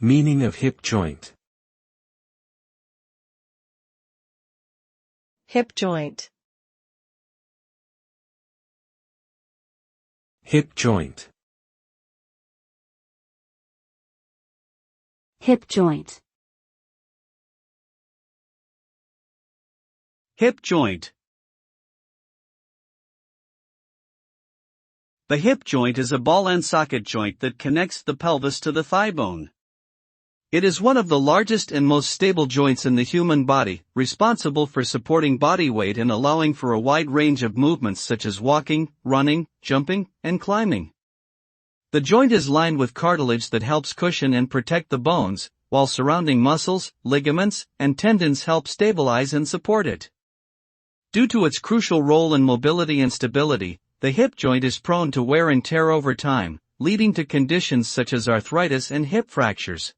Meaning of hip joint. Hip joint. Hip joint. Hip joint. Hip joint. The hip joint is a ball and socket joint that connects the pelvis to the thigh bone. It is one of the largest and most stable joints in the human body, responsible for supporting body weight and allowing for a wide range of movements such as walking, running, jumping, and climbing. The joint is lined with cartilage that helps cushion and protect the bones, while surrounding muscles, ligaments, and tendons help stabilize and support it. Due to its crucial role in mobility and stability, the hip joint is prone to wear and tear over time, leading to conditions such as arthritis and hip fractures.